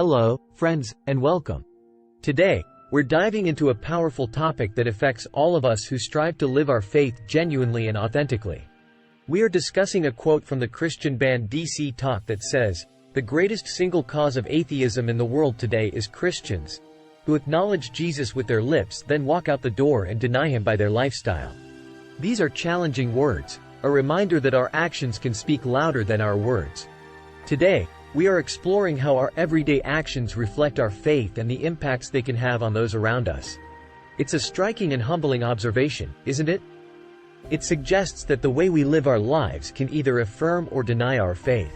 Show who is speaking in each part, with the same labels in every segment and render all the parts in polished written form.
Speaker 1: Hello, friends, and welcome. Today, we're diving into a powerful topic that affects all of us who strive to live our faith genuinely and authentically. We are discussing a quote from the Christian band DC Talk that says, "The greatest single cause of atheism in the world today is Christians who acknowledge Jesus with their lips then walk out the door and deny him by their lifestyle." These are challenging words, a reminder that our actions can speak louder than our words. Today, we are exploring how our everyday actions reflect our faith and the impacts they can have on those around us. It's a striking and humbling observation, isn't it? It suggests that the way we live our lives can either affirm or deny our faith.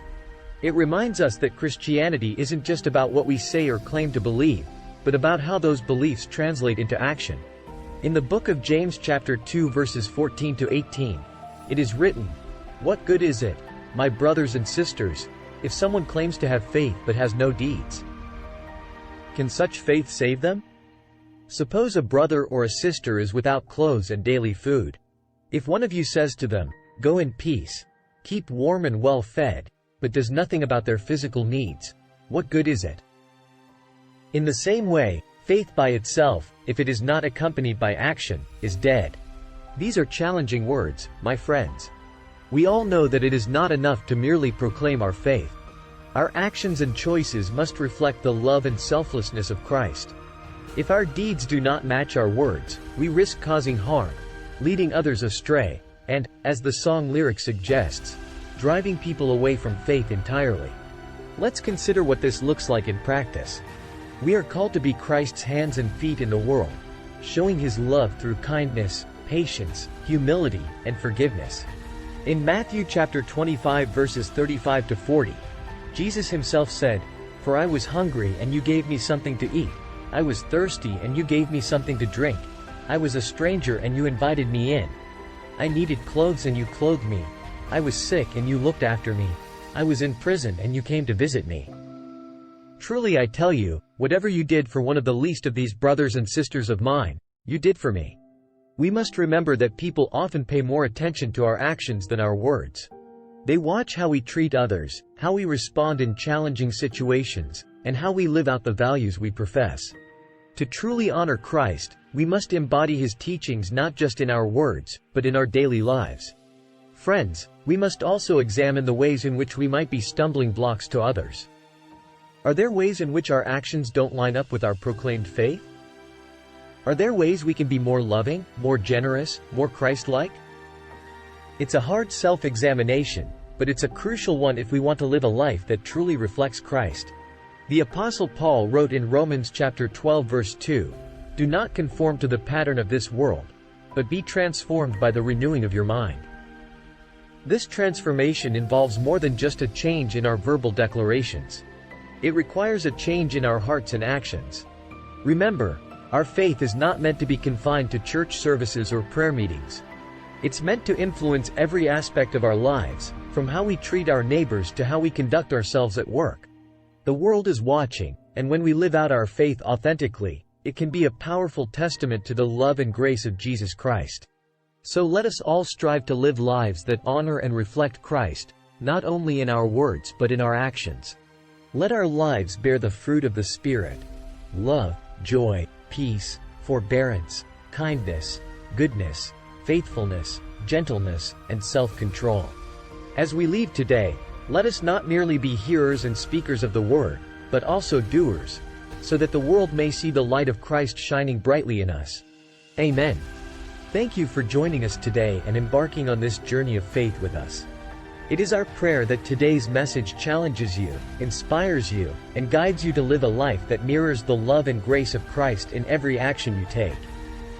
Speaker 1: It reminds us that Christianity isn't just about what we say or claim to believe, but about how those beliefs translate into action. In the book of James chapter 2 verses 14 to 18, it is written, "What good is it, my brothers and sisters, if someone claims to have faith but has no deeds? Can such faith save them? Suppose a brother or a sister is without clothes and daily food. If one of you says to them, 'Go in peace, keep warm and well fed,' but does nothing about their physical needs, what good is it?" In the same way, faith by itself, if it is not accompanied by action, is dead. These are challenging words, my friends. We all know that it is not enough to merely proclaim our faith. Our actions and choices must reflect the love and selflessness of Christ. If our deeds do not match our words, we risk causing harm, leading others astray, and, as the song lyric suggests, driving people away from faith entirely. Let's consider what this looks like in practice. We are called to be Christ's hands and feet in the world, showing his love through kindness, patience, humility, and forgiveness. In Matthew chapter 25 verses 35 to 40, Jesus himself said, "For I was hungry and you gave me something to eat. I was thirsty and you gave me something to drink. I was a stranger and you invited me in. I needed clothes and you clothed me. I was sick and you looked after me. I was in prison and you came to visit me." Truly I tell you, whatever you did for one of the least of these brothers and sisters of mine, you did for me. We must remember that people often pay more attention to our actions than our words. They watch how we treat others, how we respond in challenging situations, and how we live out the values we profess. To truly honor Christ, we must embody his teachings not just in our words, but in our daily lives. Friends, we must also examine the ways in which we might be stumbling blocks to others. Are there ways in which our actions don't line up with our proclaimed faith? Are there ways we can be more loving, more generous, more Christ-like? It's a hard self-examination, but it's a crucial one if we want to live a life that truly reflects Christ. The Apostle Paul wrote in Romans chapter 12 verse 2, "Do not conform to the pattern of this world, but be transformed by the renewing of your mind." This transformation involves more than just a change in our verbal declarations. It requires a change in our hearts and actions. Remember, our faith is not meant to be confined to church services or prayer meetings. It's meant to influence every aspect of our lives, from how we treat our neighbors to how we conduct ourselves at work. The world is watching, and when we live out our faith authentically, it can be a powerful testament to the love and grace of Jesus Christ. So let us all strive to live lives that honor and reflect Christ, not only in our words but in our actions. Let our lives bear the fruit of the Spirit: love, joy, peace, forbearance, kindness, goodness, faithfulness, gentleness, and self-control. As we leave today, let us not merely be hearers and speakers of the word, but also doers, so that the world may see the light of Christ shining brightly in us. Amen. Thank you for joining us today and embarking on this journey of faith with us. It is our prayer that today's message challenges you, inspires you, and guides you to live a life that mirrors the love and grace of Christ in every action you take.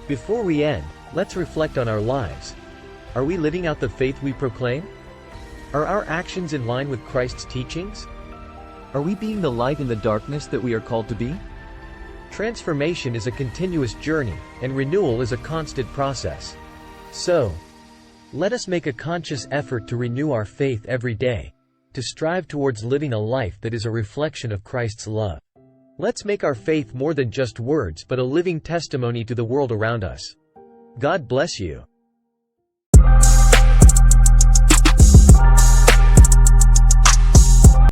Speaker 1: Before we end, let's reflect on our lives. Are we living out the faith we proclaim? Are our actions in line with Christ's teachings? Are we being the light in the darkness that we are called to be? Transformation is a continuous journey, and renewal is a constant process. So, let us make a conscious effort to renew our faith every day, to strive towards living a life that is a reflection of Christ's love. Let's make our faith more than just words but a living testimony to the world around us. God bless you.